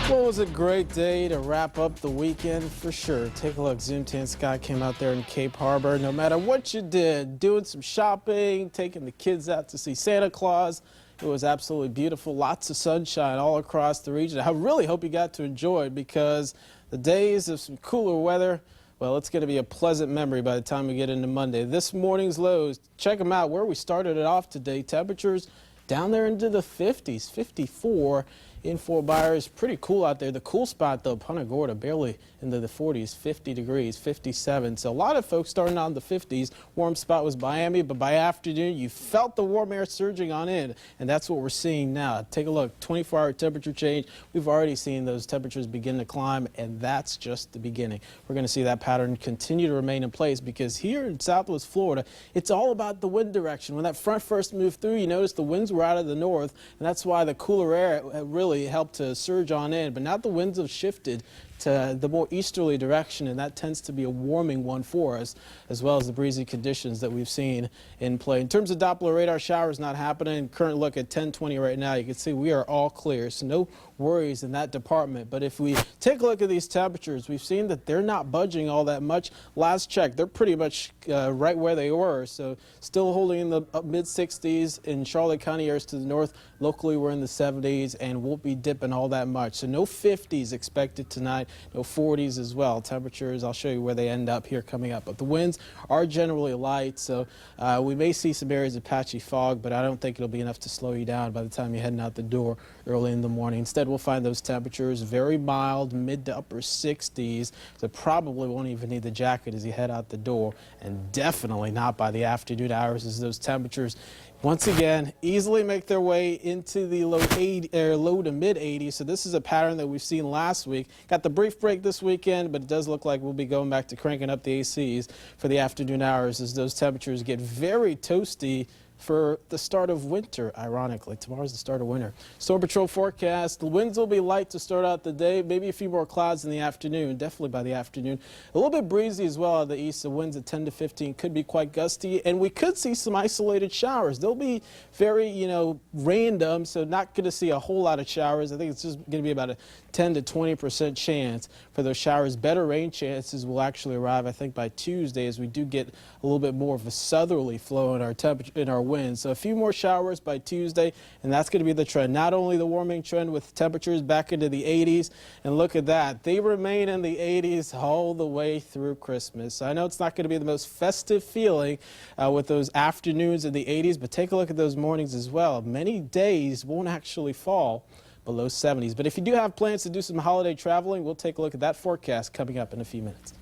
Well, it was a great day to wrap up the weekend for sure. Take a look. Zoom Tan Sky came out there in Cape Harbor. No matter what you did, doing some shopping, taking the kids out to see Santa Claus, it was absolutely beautiful. Lots of sunshine all across the region. I really hope you got to enjoy it because the days of some cooler weather, well, it's going to be a pleasant memory by the time we get into Monday. This morning's lows, check them out where we started it off today. Temperatures down there into the 50s, 54 in Fort Myers. Pretty cool out there. The cool spot, though, Punta Gorda, barely into the 40s, 50 degrees, 57. So a lot of folks starting on the 50s. Warm spot was Miami, but by afternoon, you felt the warm air surging on in, and that's what we're seeing now. Take a look. 24-hour temperature change. We've already seen those temperatures begin to climb, and that's just the beginning. We're going to see that pattern continue to remain in place because here in Southwest Florida, it's all about the wind direction. When that front first moved through, you notice the winds were out of the north, and that's why the cooler air really helped to surge on in. But now the winds have shifted to the more easterly direction, and that tends to be a warming one for us, as well as the breezy conditions that we've seen in play. In terms of Doppler radar, showers not happening. Current look at 10:20 right now. You can see we are all clear, so no worries in that department. But if we take a look at these temperatures, we've seen that they're not budging all that much. Last check, they're pretty much right where they were, so still holding in the mid-60s in Charlotte County areas to the north. Locally, we're in the 70s and won't be dipping all that much. So no 50s expected tonight. No 40s as well. Temperatures, I'll show you where they end up here coming up. But the winds are generally light, so we may see some areas of patchy fog, but I don't think it'll be enough to slow you down by the time you're heading out the door early in the morning. Instead, we'll find those temperatures very mild, mid to upper 60s. So probably won't even need the jacket as you head out the door, and definitely not by the afternoon hours as those temperatures once again easily make their way into the low to mid 80s. So this is a pattern that we've seen last week. Got the brief break this weekend, but it does look like we'll be going back to cranking up the ACs for the afternoon hours as those temperatures get very toasty for the start of winter, ironically. Tomorrow's the start of winter. Storm Patrol forecast, the winds will be light to start out the day, maybe a few more clouds in the afternoon, definitely by the afternoon. A little bit breezy as well out of the east, the winds at 10 to 15 could be quite gusty, and we could see some isolated showers. They'll be very, random, so not going to see a whole lot of showers. I think it's just going to be about a 10 to 20% chance for those showers. Better rain chances will actually arrive, I think, by Tuesday as we do get a little bit more of a southerly flow in our temperature, in our winds. So a few more showers by Tuesday, and that's going to be the trend. Not only the warming trend with temperatures back into the 80s, and look at that, they remain in the 80s all the way through Christmas. I know it's not going to be the most festive feeling with those afternoons in the 80s, but take a look at those mornings as well. Many days won't actually fall below 70s. But if you do have plans to do some holiday traveling, we'll take a look at that forecast coming up in a few minutes.